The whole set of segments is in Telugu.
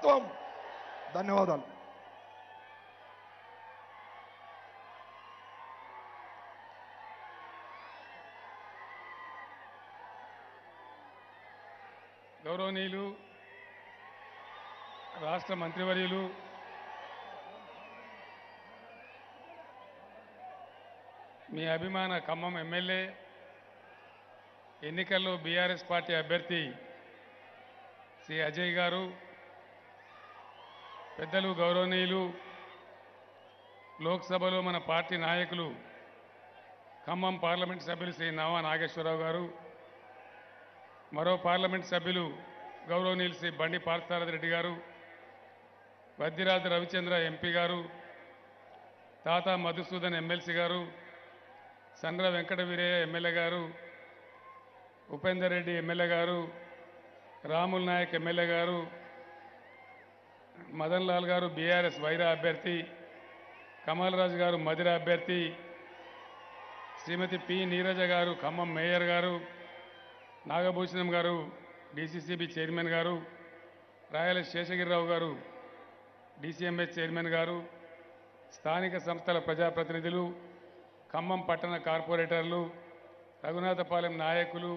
తత్వం. ధన్యవాదాలు. గౌరవనీయులు రాష్ట్ర మంత్రివర్యులు మీ అభిమాన ఖమ్మం ఎమ్మెల్యే ఎన్నికల్లో బీఆర్ఎస్ పార్టీ అభ్యర్థి శ్రీ అజయ్ గారు, పెద్దలు గౌరవనీయులు లోక్సభలో మన పార్టీ నాయకులు ఖమ్మం పార్లమెంట్ సభ్యులు శ్రీ నవా నాగేశ్వరరావు గారు, మరో పార్లమెంట్ సభ్యులు గౌరవనీయులు శ్రీ బండి పార్థసారథి రెడ్డి గారు, వద్దిరాజు రవిచంద్ర ఎంపీ గారు, తాతా మధుసూదన్ ఎమ్మెల్సీ గారు, సండ్ర వెంకట వీరయ్య ఎమ్మెల్యే గారు, ఉపేందర్ రెడ్డి ఎమ్మెల్యే గారు, రాముల్ నాయక్ ఎమ్మెల్యే గారు, మదన్ లాల్ గారు బీఆర్ఎస్ వైరా అభ్యర్థి, కమల్ రాజు గారు మదిర అభ్యర్థి, శ్రీమతి పి నీరజ గారు ఖమ్మం మేయర్ గారు, నాగభూషణం గారు డీసీసీబీ చైర్మన్ గారు, రాయల శేషగిరిరావు గారు డీసీఎంఎస్ చైర్మన్ గారు, స్థానిక సంస్థల ప్రజాప్రతినిధులు, ఖమ్మం పట్టణ కార్పొరేటర్లు, రఘునాథపాలెం నాయకులు,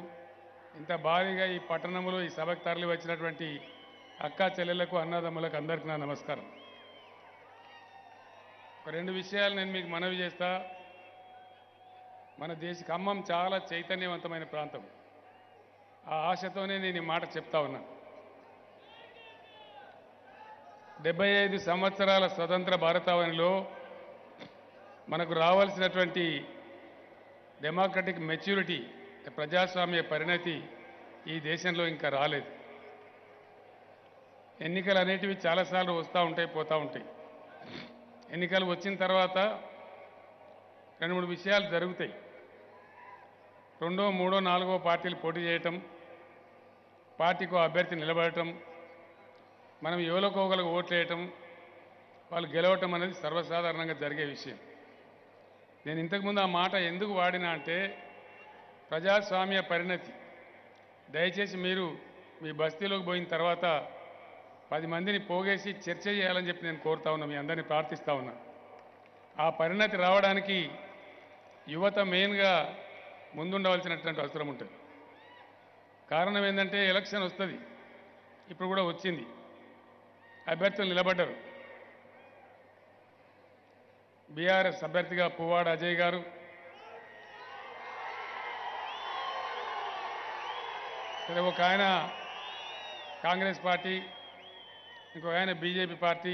ఇంత భారీగా ఈ పట్టణంలో ఈ సభకు తరలి వచ్చినటువంటి అక్కా చెల్లెళ్లకు అన్నదమ్ములకు అందరికీ నా నమస్కారం. ఒక రెండు విషయాలు నేను మీకు మనవి చేస్తా. మన ఖమ్మం చాలా చైతన్యవంతమైన ప్రాంతం. ఆ ఆశతోనే నేను ఈ మాట చెప్తా ఉన్నా. 75 సంవత్సరాల స్వతంత్ర భారతావనిలో మనకు రావాల్సినటువంటి డెమోక్రటిక్ మెచ్యూరిటీ, ప్రజాస్వామ్య పరిణతి ఈ దేశంలో ఇంకా రాలేదు. ఎన్నికలు అనేటివి చాలాసార్లు వస్తూ ఉంటాయి, పోతూ ఉంటాయి. ఎన్నికలు వచ్చిన తర్వాత 2-3 విషయాలు జరుగుతాయి. 2, 3, 4 పార్టీలు పోటీ చేయటం, పార్టీకో అభ్యర్థి నిలబడటం, మనం ఎవరికోగలకు ఓట్లు వేయటం, వాళ్ళు గెలవటం అనేది సర్వసాధారణంగా జరిగే విషయం. నేను ఇంతకుముందు ఆ మాట ఎందుకు వాడినా అంటే ప్రజాస్వామ్య పరిణతి. దయచేసి మీరు మీ బస్తీలోకి పోయిన తర్వాత 10 మందిని పోగేసి చర్చ చేయాలని చెప్పి నేను కోరుతా ఉన్నా, మీ అందరినీ ప్రార్థిస్తూ ఉన్నా. ఆ పరిణతి రావడానికి యువత మెయిన్గా ముందుండవలసినటువంటి అవసరం ఉంటుంది. కారణం ఏంటంటే ఎలక్షన్ వస్తుంది, ఇప్పుడు కూడా వచ్చింది, అభ్యర్థులు నిలబడ్డారు. బీఆర్ఎస్ అభ్యర్థిగా పువ్వాడ అజయ్ గారు, ఒక ఆయన కాంగ్రెస్ పార్టీ, ఇంకొక ఆయన బీజేపీ పార్టీ,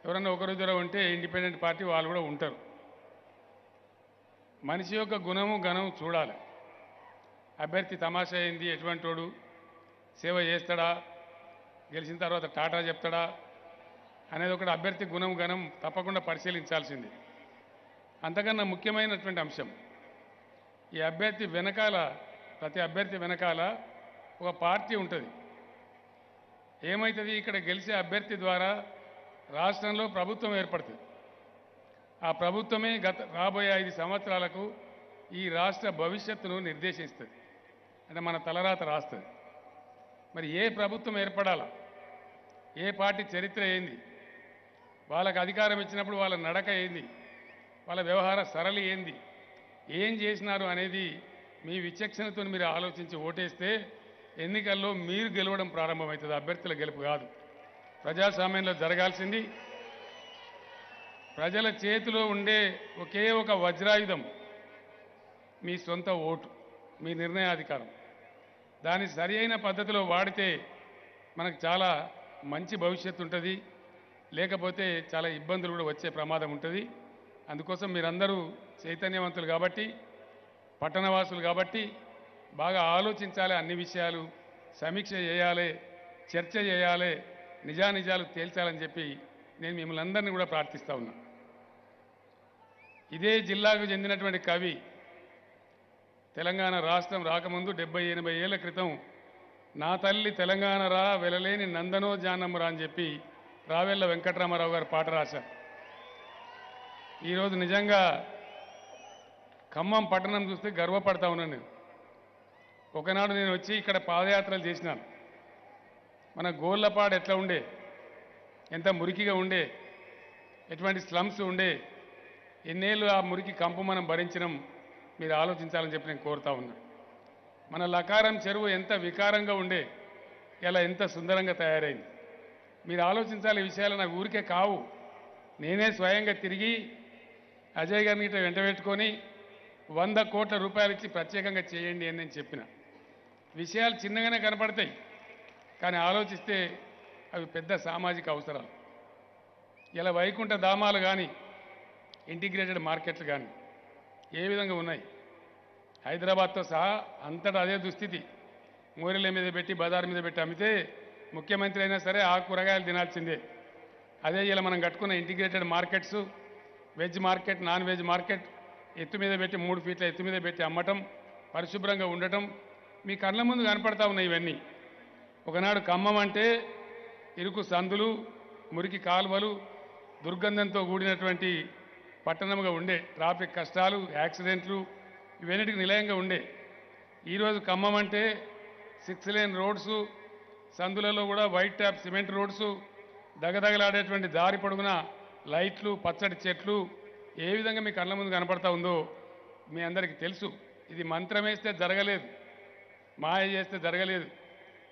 ఎవరన్నా ఒకరిద్దరు ఉంటే ఇండిపెండెంట్ పార్టీ వాళ్ళు కూడా ఉంటారు. మనిషి యొక్క గుణము గణము చూడాలి. అభ్యర్థి తమాషా అయింది, ఎటువంటి వాడు, సేవ చేస్తాడా, గెలిచిన తర్వాత టాటా చెప్తాడా అనేది ఒకటి అభ్యర్థి గుణం గణం తప్పకుండా పరిశీలించాల్సింది. అంతకన్నా ముఖ్యమైనటువంటి అంశం, ఈ అభ్యర్థి వెనకాల, ప్రతి అభ్యర్థి వెనకాల ఒక పార్టీ ఉంటుంది. ఏమవుతుంది, ఇక్కడ గెలిచే అభ్యర్థి ద్వారా రాష్ట్రంలో ప్రభుత్వం ఏర్పడుతుంది. ఆ ప్రభుత్వమే రాబోయే 5 సంవత్సరాలకు ఈ రాష్ట్ర భవిష్యత్తును నిర్దేశిస్తుంది, అంటే మన తలరాత రాస్తుంది. మరి ఏ ప్రభుత్వం ఏర్పడాలా, ఏ పార్టీ చరిత్ర ఏంది, వాళ్ళకు అధికారం ఇచ్చినప్పుడు వాళ్ళ నడక ఏంది, వాళ్ళ వ్యవహార సరళి ఏంది, ఏం చేసినారు అనేది మీ విచక్షణతో మీరు ఆలోచించి ఓటేస్తే ఎన్నికల్లో మీరు గెలవడం ప్రారంభమవుతుంది, అభ్యర్థుల గెలుపు కాదు. ప్రజాస్వామ్యంలో జరగాల్సింది ప్రజల చేతిలో ఉండే ఒకే ఒక వజ్రాయుధం మీ సొంత ఓటు, మీ నిర్ణయాధికారం. దాన్ని సరి అయిన పద్ధతిలో వాడితే మనకు చాలా మంచి భవిష్యత్తు ఉంటుంది, లేకపోతే చాలా ఇబ్బందులు కూడా వచ్చే ప్రమాదం ఉంటుంది. అందుకోసం మీరందరూ చైతన్యవంతులు కాబట్టి, పట్టణవాసులు కాబట్టి బాగా ఆలోచించాలి, అన్ని విషయాలు సమీక్ష చేయాలి, చర్చ చేయాలి, నిజానిజాలు తేల్చాలని చెప్పి నేను మిమ్మల్ని అందరినీ కూడా ప్రార్థిస్తూ ఉన్నా. ఇదే జిల్లాకు చెందినటువంటి కవి తెలంగాణ రాష్ట్రం రాకముందు 70-80 ఏళ్ల క్రితం నా తల్లి తెలంగాణ రా వెలలేని నందనో జానమ్మరా అని చెప్పి రావెల్ల వెంకటరామారావు గారు పాట రాశారు. ఈరోజు నిజంగా ఖమ్మం పట్టణం చూస్తే గర్వపడతా ఉన్నాను. నేను ఒకనాడు నేను వచ్చి ఇక్కడ పాదయాత్రలు చేసినాను. మన గోళ్ళపాడు ఎట్లా ఉండే, ఎంత మురికిగా ఉండే, ఎటువంటి స్లమ్స్ ఉండే, ఎన్నేళ్ళు ఆ మురికి కంపు మనం భరించినాం మీరు ఆలోచించాలని చెప్పి నేను కోరుతా ఉన్నా. మన లకారం చెరువు ఎంత వికారంగా ఉండే, ఇలా ఎంత సుందరంగా తయారైంది. మీరు ఆలోచించాలి. ఈ విషయాలు నాకు ఊరికే కావు. నేనే స్వయంగా తిరిగి అజయ్ గారిని ఇట్లా వెంట పెట్టుకొని 100 కోట్ల రూపాయలు ఇచ్చి ప్రత్యేకంగా చేయండి అని నేను చెప్పిన. విషయాలు చిన్నగానే కనపడతాయి, కానీ ఆలోచిస్తే అవి పెద్ద సామాజిక అవసరాలు. ఇలా వైకుంఠ ధామాలు కానీ, ఇంటిగ్రేటెడ్ మార్కెట్లు కానీ ఏ విధంగా ఉన్నాయి? హైదరాబాద్తో సహా అంతటా అదే దుస్థితి. మోరీల మీద పెట్టి బజార్ మీద పెట్టి అమ్మితే ముఖ్యమంత్రి అయినా సరే ఆ కూరగాయలు తినాల్సిందే. అదే ఇలా మనం కట్టుకున్న integrated markets, veg market, non veg market ఎత్తు మీద పెట్టి 3 ఫీట్ల ఎత్తు మీద పెట్టి అమ్మటం, పరిశుభ్రంగా ఉండటం మీ కళ్ళ ముందు కనపడతా ఉన్నాయి. ఇవన్నీ ఒకనాడు ఖమ్మం అంటే ఇరుకు సందులు, మురికి కాలువలు, దుర్గంధంతో కూడినటువంటి పట్టణంగా ఉండే, ట్రాఫిక్ కష్టాలు, యాక్సిడెంట్లు ఇవన్నిటికి నిలయంగా ఉండే. ఈరోజు ఖమ్మం అంటే 6 లేన్ రోడ్సు, సందులలో కూడా వైట్ ట్యాప్ సిమెంట్ రోడ్సు, దగదగలాడేటువంటి దారి పొడుగున లైట్లు, పచ్చడి చెట్లు ఏ విధంగా మీ కళ్ళ ముందు కనపడతా ఉందో మీ అందరికీ తెలుసు. ఇది మంత్రం వేస్తే జరగలేదు, మాయ చేస్తే జరగలేదు,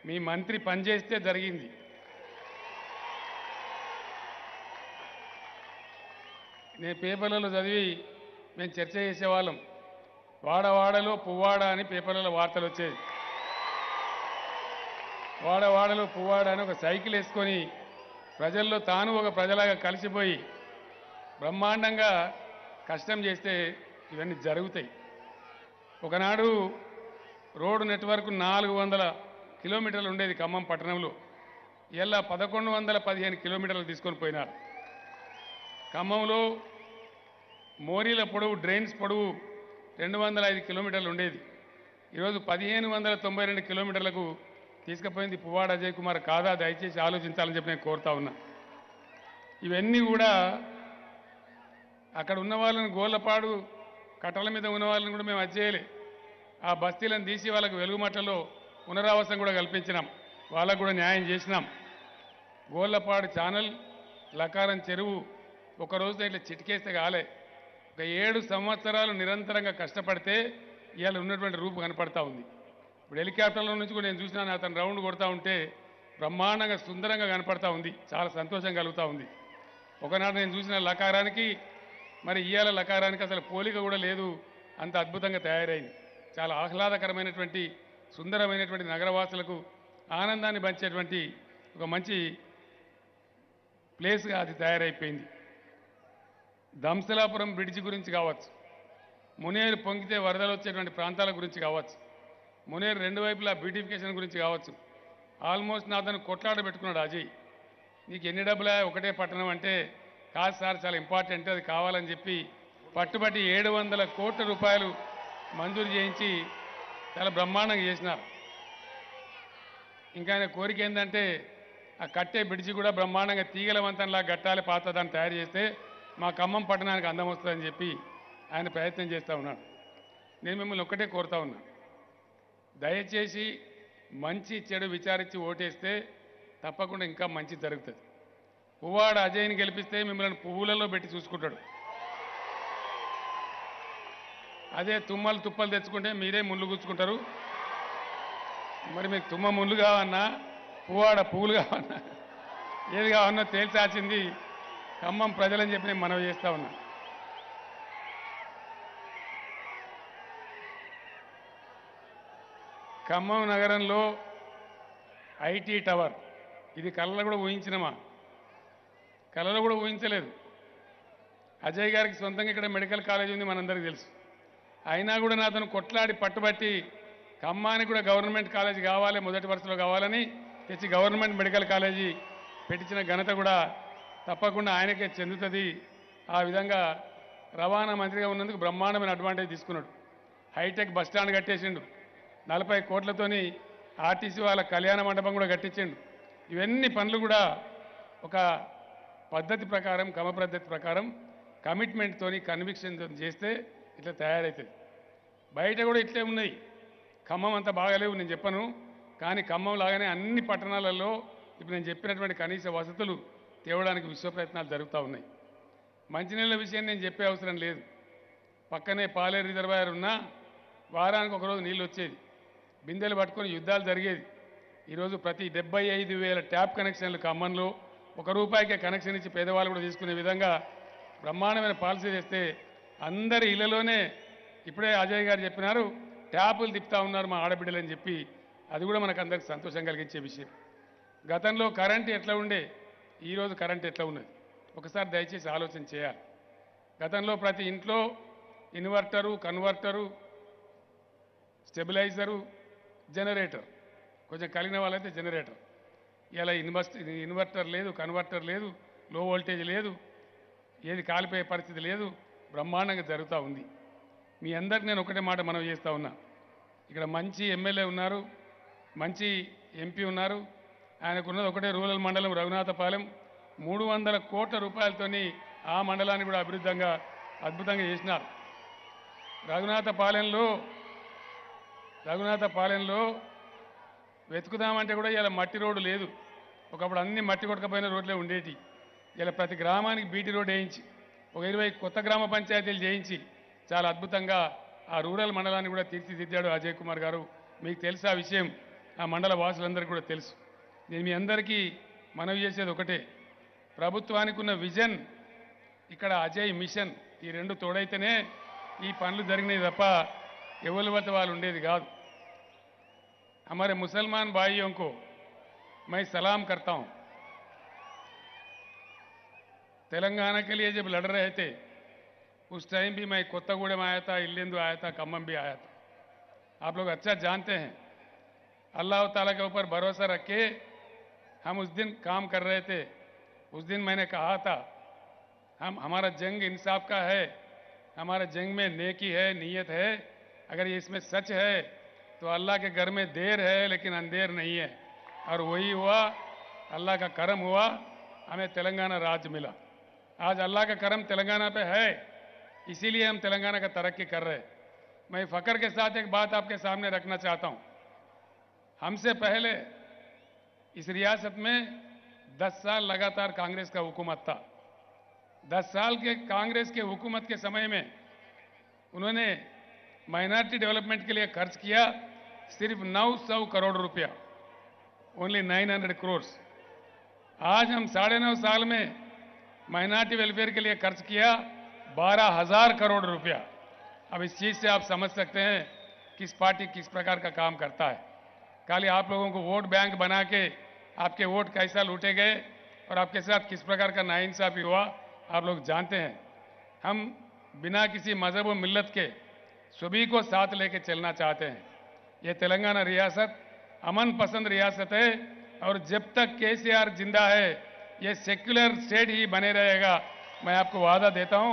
మీ మంత్రి పనిచేస్తే జరిగింది. నేను పేపర్లలో చదివి మేము చర్చ చేసేవాళ్ళం. వాడవాడలో పువ్వాడ అని పేపర్లలో వార్తలు వచ్చేది. వాడవాడలో పువ్వాడ అని ఒక సైకిల్ వేసుకొని ప్రజల్లో తాను ఒక ప్రజలాగా కలిసిపోయి బ్రహ్మాండంగా కష్టం చేస్తే ఇవన్నీ జరుగుతాయి. ఒకనాడు రోడ్డు నెట్వర్క్ 400 కిలోమీటర్లు ఉండేది ఖమ్మం పట్టణంలో. ఇలా 1115 కిలోమీటర్లు తీసుకొని పోయినారు. ఖమ్మంలో మోరీల పొడవు, డ్రైన్స్ పొడవు 205 కిలోమీటర్లు ఉండేది. ఈరోజు 1592 కిలోమీటర్లకు తీసుకుపోయింది పువ్వాడ అజయ్ కుమార్ కాదా? దయచేసి ఆలోచించాలని చెప్పి నేను కోరుతా ఉన్నా. ఇవన్నీ కూడా అక్కడ ఉన్న వాళ్ళని, గోళ్ళపాడు కట్టల మీద ఉన్న వాళ్ళని కూడా మేము అజ్జేయలే. ఆ బస్తీలను తీసి వాళ్ళకు వెలుగుమట్టలో పునరావాసం కూడా కల్పించినాం, వాళ్ళకు కూడా న్యాయం చేసినాం. గోళ్ళపాడు ఛానల్, లకారం చెరువు ఒకరోజు ఇట్లా చిటికేస్తే కాలే. ఒక 7 సంవత్సరాలు నిరంతరంగా కష్టపడితే ఇవాళ ఉన్నటువంటి రూపు కనపడతా ఉంది. ఇప్పుడు హెలికాప్టర్ల నుంచి కూడా నేను చూసినాను, అతను రౌండ్ కొడతా ఉంటే బ్రహ్మాండంగా సుందరంగా కనపడతా ఉంది. చాలా సంతోషం కలుగుతూ ఉంది. ఒకనాడు నేను చూసిన లకారానికి మరి ఇవాళ లకారానికి అసలు పోలిక కూడా లేదు, అంత అద్భుతంగా తయారైంది. చాలా ఆహ్లాదకరమైనటువంటి, సుందరమైనటువంటి, నగరవాసులకు ఆనందాన్ని పంచేటువంటి ఒక మంచి ప్లేస్గా అది తయారైపోయింది. దంసలాపురం బ్రిడ్జి గురించి కావచ్చు, మునేరు పొంగితే వరదలు వచ్చేటువంటి ప్రాంతాల గురించి కావచ్చు, మునేరు 2 వైపులా బ్యూటిఫికేషన్ గురించి కావచ్చు. ఆల్మోస్ట్ నా అతను కొట్లాట పెట్టుకున్నాడు. అజయ్, నీకు ఎన్ని డబ్బులా, ఒకటే పట్టణం అంటే, కాదు సార్ చాలా ఇంపార్టెంట్, అది కావాలని చెప్పి పట్టుబట్టి 700 కోట్ల రూపాయలు మంజూరు చేయించి చాలా బ్రహ్మాండంగా చేసినారు. ఇంకా ఆయన కోరిక ఏంటంటే ఆ కట్టే బ్రిడ్జి కూడా బ్రహ్మాండంగా తీగలవంతంలా గట్టాలి, పాత దాన్ని తయారు చేస్తే మా ఖమ్మం పట్టణానికి అందం వస్తుందని చెప్పి ఆయన ప్రయత్నం చేస్తూ ఉన్నాడు. నేను మిమ్మల్ని ఒక్కటే కోరుతా ఉన్నా, దయచేసి మంచి చెడు విచారించి ఓటేస్తే తప్పకుండా ఇంకా మంచి జరుగుతుంది. పువ్వాడ అజయ్ని గెలిపిస్తే మిమ్మల్ని పువ్వులలో పెట్టి చూసుకుంటాడు. అదే తుమ్మలు తుప్పలు తెచ్చుకుంటే మీరే ముళ్ళు గుచ్చుకుంటారు. మరి మీకు తుమ్మ ముళ్ళు కావన్నా, పువ్వాడ పువ్వులు కావన్నా, ఏది కావన్నా తేల్చాల్సింది ఖమ్మం ప్రజలని చెప్పి నేను మనవి చేస్తా ఉన్నా. ఖమ్మం నగరంలో ఐటీ టవర్, ఇది కళ్ళలో కూడా ఊహించినమా? కళ్ళలో కూడా ఊహించలేదు. అజయ్ గారికి సొంతంగా ఇక్కడ మెడికల్ కాలేజ్ ఉంది, మనందరికీ తెలుసు. అయినా కూడా నా అతను కొట్లాడి పట్టుబట్టి ఖమ్మానికి కూడా గవర్నమెంట్ కాలేజీ కావాలి, మొదటి వరుసలో కావాలని తెచ్చి గవర్నమెంట్ మెడికల్ కాలేజీ పెట్టించిన ఘనత కూడా తప్పకుండా ఆయనకే చెందుతుంది. ఆ విధంగా రవాణా మంత్రిగా ఉన్నందుకు బ్రహ్మాండమైన అడ్వాంటేజ్ తీసుకున్నాడు. హైటెక్ బస్ స్టాండ్ కట్టేసిండు, 40 కోట్లతోని ఆర్టీసీ వాళ్ళ కళ్యాణ మండపం కూడా కట్టించిండు. ఇవన్నీ పనులు కూడా ఒక పద్ధతి ప్రకారం, క్రమ పద్ధతి ప్రకారం, కమిట్మెంట్తోని, కన్విక్షన్తో చేస్తే ఇట్లా తయారవుతుంది. బయట కూడా ఇట్లే ఉన్నాయి. ఖమ్మం అంత బాగాలేవు నేను చెప్పను, కానీ ఖమ్మం లాగానే అన్ని పట్టణాలలో ఇప్పుడు నేను చెప్పినటువంటి కనీస వసతులు తేవడానికి విశ్వ ప్రయత్నాలు జరుగుతూ ఉన్నాయి. మంచినీళ్ళ విషయం నేను చెప్పే అవసరం లేదు. పక్కనే పాలేరు రిజర్వాయర్ ఉన్నా వారానికి ఒకరోజు నీళ్ళు వచ్చేది, బిందెలు పట్టుకొని యుద్ధాలు జరిగేది. ఈరోజు ప్రతి 75,000 ట్యాప్ కనెక్షన్లు ఖమ్మంలో ₹1 కనెక్షన్ ఇచ్చి పేదవాళ్ళు కూడా తీసుకునే విధంగా బ్రహ్మాండమైన పాలసీ చేస్తే అందరి ఇళ్లలోనే ఇప్పుడే అజయ్ గారు చెప్పినారు ట్యాపులు తిప్పుతా ఉన్నారు మా ఆడబిడ్డలని చెప్పి, అది కూడా మనకు అందరికి సంతోషం కలిగించే విషయం. గతంలో కరెంటు ఎట్లా ఉండే, ఈరోజు కరెంటు ఎట్లా ఉన్నది ఒకసారి దయచేసి ఆలోచన చేయాలి. గతంలో ప్రతి ఇంట్లో ఇన్వర్టరు, కన్వర్టరు, స్టెబిలైజరు, జనరేటర్, కొంచెం కలిగిన వాళ్ళైతే జనరేటర్. ఇలా ఇన్వర్టర్ లేదు, కన్వర్టర్ లేదు, లో వోల్టేజ్ లేదు, ఏది కాలిపోయే పరిస్థితి లేదు, బ్రహ్మాండంగా జరుగుతూ ఉంది. మీ అందరికి నేను ఒకటే మాట మనవి చేస్తూ ఉన్నా, ఇక్కడ మంచి ఎమ్మెల్యే ఉన్నారు, మంచి ఎంపీ ఉన్నారు. ఆయనకున్నది ఒకటే రూరల్ మండలం రఘునాథపాలెం. 300 కోట్ల రూపాయలతోని ఆ మండలాన్ని కూడా అద్భుతంగా చేసినారు. రఘునాథపాలెంలో వెతుకుదామంటే కూడా ఇలా మట్టి రోడ్డు లేదు. ఒకప్పుడు అన్ని మట్టి కొట్టకపోయిన రోడ్లే ఉండేటి. ఇలా ప్రతి గ్రామానికి బీటీ రోడ్ వేయించి ఒక 20 కొత్త గ్రామ పంచాయతీలు చేయించి చాలా అద్భుతంగా ఆ రూరల్ మండలాన్ని కూడా తీర్చిదిద్దాడు అజయ్ కుమార్ గారు. మీకు తెలుసు ఆ విషయం, ఆ మండల వాసులందరికీ కూడా తెలుసు. నేను మీ అందరికీ మనవి చేసేది ఒకటే, ప్రభుత్వానికి ఉన్న విజన్, ఇక్కడ అజయ్ మిషన్, ఈ రెండు తోడైతేనే ఈ పనులు జరిగినాయి తప్ప ఎవరి వద్ద వాళ్ళు ఉండేది కాదు. हमारे मुसलमान भाइयों को मैं सलाम करता हूं. तेलंगाना के लिए जब लड़ रहे थे उस टाइम भी मैं कोत्तागुड़े में आया था, इल्लेंदु आया था, खम्मम भी आया था. आप लोग अच्छा जानते हैं. अल्लाह ताला के ऊपर भरोसा रख के हम उस दिन काम कर रहे थे. उस दिन मैंने कहा था हमारा जंग इंसाफ का है, हमारा जंग में नेकी है, नीयत है. अगर ये इसमें सच है तो अल्लाह के घर में देर है लेकिन अंधेर नहीं है. और वही हुआ, अल्लाह का करम हुआ, हमें तेलंगाना राज्य मिला. आज अल्लाह का करम तेलंगाना पे है, इसीलिए हम तेलंगाना का तरक्की कर रहे हैं. मैं फकर के साथ एक बात आपके सामने रखना चाहता हूं. हमसे पहले इस रियासत में 10 साल लगातार कांग्रेस का हुकूमत था. 10 साल के कांग्रेस के हुकूमत के समय में उन्होंने माइनॉरिटी डेवलपमेंट के लिए खर्च किया सिर्फ 900 करोड़ रुपया, ओनली 900 करोड़. आज हम 9.5 साल में माइनॉरिटी वेलफेयर के लिए खर्च किया 12,000 करोड़ रुपया. अब इस चीज से आप समझ सकते हैं किस पार्टी किस प्रकार का काम करता है. खाली आप लोगों को वोट बैंक बना के आपके वोट कैसा लूटे गए और आपके साथ किस प्रकार का नाइंसाफी हुआ आप लोग जानते हैं. हम बिना किसी मजहब और मिल्लत के सभी को साथ लेके चलना चाहते हैं. ये तेलंगाना रियासत अमन पसंद रियासत है और जब तक केसीआर जिंदा है ये सेक्युलर स्टेट ही बने रहेगा. मैं आपको वादा देता हूं,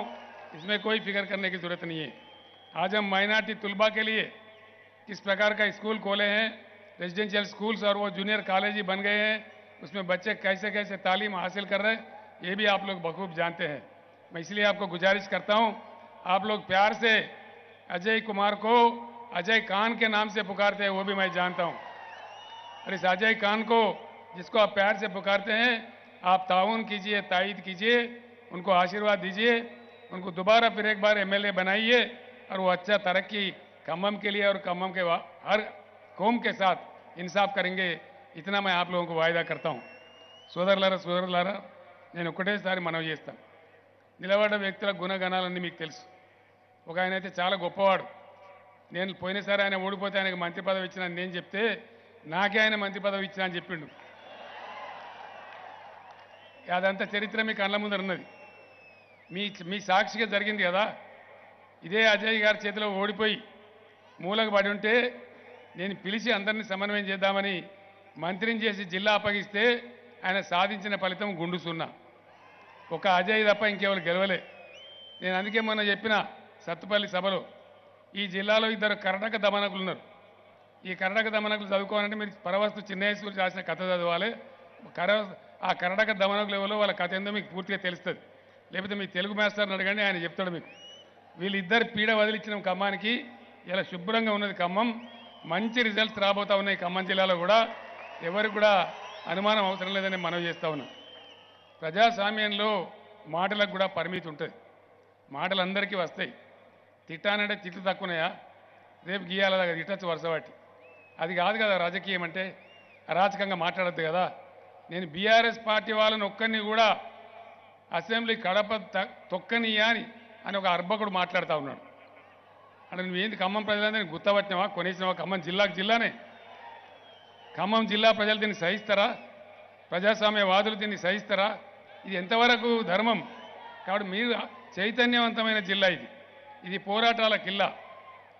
इसमें कोई फिक्र करने की जरूरत नहीं है. आज हम माइनॉरिटी तुलबा के लिए किस प्रकार का स्कूल खोले हैं, रेजिडेंशियल स्कूल्स और वो जूनियर कॉलेज ही बन गए हैं, उसमें बच्चे कैसे कैसे तालीम हासिल कर रहे हैं ये भी आप लोग बखूब जानते हैं. मैं इसलिए आपको गुजारिश करता हूं, आप लोग प्यार से अजय कुमार को अजय खान के नाम से पुकारते हैं वो भी मैं जानता हूं. और इस अजय खान को जिसको आप प्यार से पुकारते हैं आप ताउन कीजिए, तायीद कीजिए, उनको आशीर्वाद दीजिए, उनको दोबारा फिर एक बार एमएलए बनाइए और वो अच्छा तरक्की खम्मम के लिए और खम्मम के हर कौम के साथ इंसाफ करेंगे. इतना मैं आप लोगों को वायदा करता हूं. సోదరులారా నేను ఒకటేసారి మనవి చేస్తాను. నిలబడ్డ వ్యక్తుల గుణగణాలన్నీ మీకు తెలుసు. ఒక ఆయన అయితే చాలా గొప్పవాడు. నేను పోయినసారి ఆయన ఓడిపోతే ఆయనకు మంత్రి పదవి ఇచ్చినా నేను చెప్తే నాకే ఆయన మంత్రి పదవి ఇచ్చినా అని చెప్పిండు. అదంతా చరిత్ర మీ కళ్ళ ముందర ఉన్నది. మీ సాక్షిగా జరిగింది కదా. ఇదే అజయ్ గారి చేతిలో ఓడిపోయి మూలకు పడి ఉంటే నేను పిలిచి అందరినీ సమన్వయం చేద్దామని మంత్రిని చేసి జిల్లా అప్పగిస్తే ఆయన సాధించిన ఫలితం గుండు సున్నా. ఒక అజయ్ తప్ప ఇంకెవరు గెలవలే. నేను అందుకే మొన్న చెప్పిన సత్తుపల్లి సభలో ఈ జిల్లాలో 2 కర్ణాటక దమనకులు ఉన్నారు. ఈ కర్ణాటక దమనకులు చదువుకోవాలంటే మీరు పరవస్తు చిన్నేశ్వరి రాసిన కథ చదవాలి. ఆ కర్ణాటక దమనకులు ఎవరో వాళ్ళ కథ ఏందో మీకు పూర్తిగా తెలుస్తుంది. లేకపోతే మీ తెలుగు మాస్టర్ని అడగండి, ఆయన చెప్తాడు మీకు. వీళ్ళిద్దరు పీడ వదిలించిన ఖమ్మానికి ఇలా శుభ్రంగా ఉన్నది ఖమ్మం. మంచి రిజల్ట్స్ రాబోతా ఉన్నాయి ఖమ్మం జిల్లాలో కూడా. ఎవరికి కూడా అనుమానం అవసరం లేదని మనవి చేస్తా ఉన్నాం. ప్రజాస్వామ్యంలో మాటలకు కూడా పరిమితి ఉంటుంది. మాటలు అందరికీ వస్తాయి. తిట్టానంటే తిట్లు తక్కువనాయా? రేపు గీయాల దగ్గర తిట్టచ్చు వరుసవాటి. అది కాదు కదా రాజకీయం అంటే. అరాచకంగా మాట్లాడద్దు కదా. నేను బీఆర్ఎస్ పార్టీ వాళ్ళని ఒక్కరిని కూడా అసెంబ్లీ కడప తొక్కనియా అని ఒక అర్భకుడు మాట్లాడుతూ ఉన్నాడు. అంటే నువ్వేంది ఖమ్మం ప్రజలందరినీ గుర్తపట్టినావా, కొనేసినావా? ఖమ్మం జిల్లానే. ఖమ్మం జిల్లా ప్రజలు దీన్ని సహిస్తారా? ప్రజాస్వామ్యవాదులు దీన్ని సహిస్తారా? ఇది ఎంతవరకు ధర్మం? కాబట్టి మీరు చైతన్యవంతమైన జిల్లా ఇది పోరాటాల కిల్లా.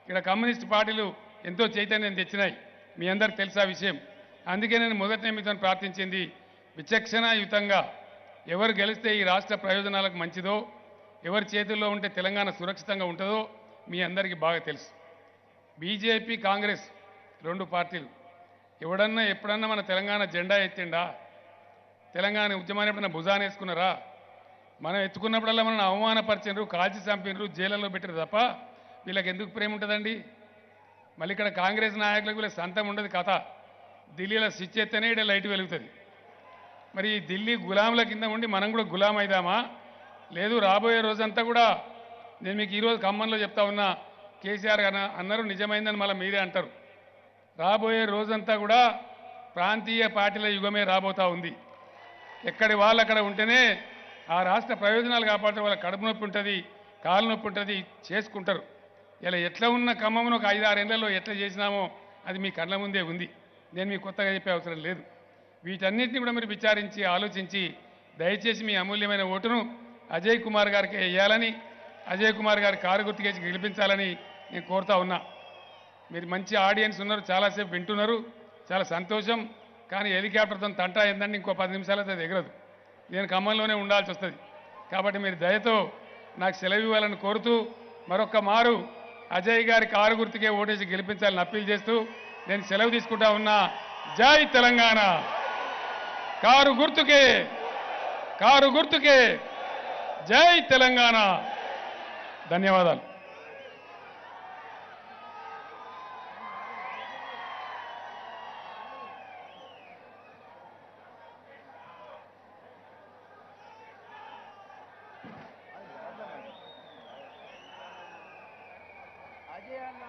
ఇక్కడ కమ్యూనిస్ట్ పార్టీలు ఎంతో చైతన్యం తెచ్చినాయి. మీ అందరికి తెలుసా విషయం. అందుకే నేను మొదటి మీతో ప్రార్థించింది విచక్షణాయుతంగా ఎవరు గెలిస్తే ఈ రాష్ట్ర ప్రయోజనాలకు మంచిదో, ఎవరి చేతుల్లో ఉంటే తెలంగాణ సురక్షితంగా ఉంటుందో మీ అందరికీ బాగా తెలుసు. బీజేపీ కాంగ్రెస్ రెండు పార్టీలు ఎవడన్నా ఎప్పుడన్నా మన తెలంగాణ జెండా ఎత్తిండా? తెలంగాణ ఉద్యమాన్ని ఎప్పుడన్నా భుజాన్ని వేసుకున్నారా? మనం ఎత్తుకున్నప్పుడల్లా మనం అవమానపరిచినారు, కాల్చి చంపినారు, జైళ్ళలో పెట్టారు తప్ప వీళ్ళకి ఎందుకు ప్రేమ ఉంటుందండి? మళ్ళీ ఇక్కడ కాంగ్రెస్ నాయకులకు వీళ్ళకి సంతం ఉండదు కథ. ఢిల్లీలో స్విచ్ ఎత్తేనే ఇక్కడ లైట్ వెలుగుతుంది. మరి ఈ ఢిల్లీ గులాముల కింద ఉండి మనం కూడా గులాం అయిదామా? లేదు, రాబోయే రోజంతా కూడా నేను మీకు ఈరోజు ఖమ్మంలో చెప్తా ఉన్నా, కేసీఆర్ అన్నారు నిజమైందని మళ్ళీ మీరే అంటారు. రాబోయే రోజంతా కూడా ప్రాంతీయ పార్టీల యుగమే రాబోతా ఉంది. ఎక్కడి వాళ్ళు అక్కడ ఉంటేనే ఆ రాష్ట్ర ప్రయోజనాలు కాపాడుతూ వాళ్ళ కడుపు నొప్పి ఉంటుంది, కాలు నొప్పి ఉంటుంది, చేసుకుంటారు. ఇలా ఎట్లా ఉన్న ఖమ్మంలో ఒక 5-6 ఏళ్లలో ఎట్లా చేసినామో అది మీ కళ్ళ ముందే ఉంది. నేను మీకు కొత్తగా చెప్పే అవసరం లేదు. వీటన్నిటిని కూడా మీరు విచారించి ఆలోచించి దయచేసి మీ అమూల్యమైన ఓటును అజయ్ కుమార్ గారికి వేయాలని, అజయ్ కుమార్ గారి కారు గుర్తుకేసి గెలిపించాలని నేను కోరుతా ఉన్నా. మీరు మంచి ఆడియన్స్ ఉన్నారు, చాలాసేపు వింటున్నారు, చాలా సంతోషం. కానీ హెలికాప్టర్తో తంటా ఏందంటే ఇంకో 10 నిమిషాలైతే ఎగరదు. నేను ఖమ్మంలోనే ఉండాల్సి వస్తుంది. కాబట్టి మీరు దయతో నాకు సెలవు ఇవ్వాలని కోరుతూ మరొక్క మారు అజయ్ గారి కారు గుర్తుకే ఓటేసి గెలిపించాలని అప్పీల్ చేస్తూ నేను సెలవు తీసుకుంటా ఉన్నా. జై తెలంగాణ. కారు గుర్తుకే, కారు గుర్తుకే. జై తెలంగాణ. ధన్యవాదాలు. అజయ్ అన్న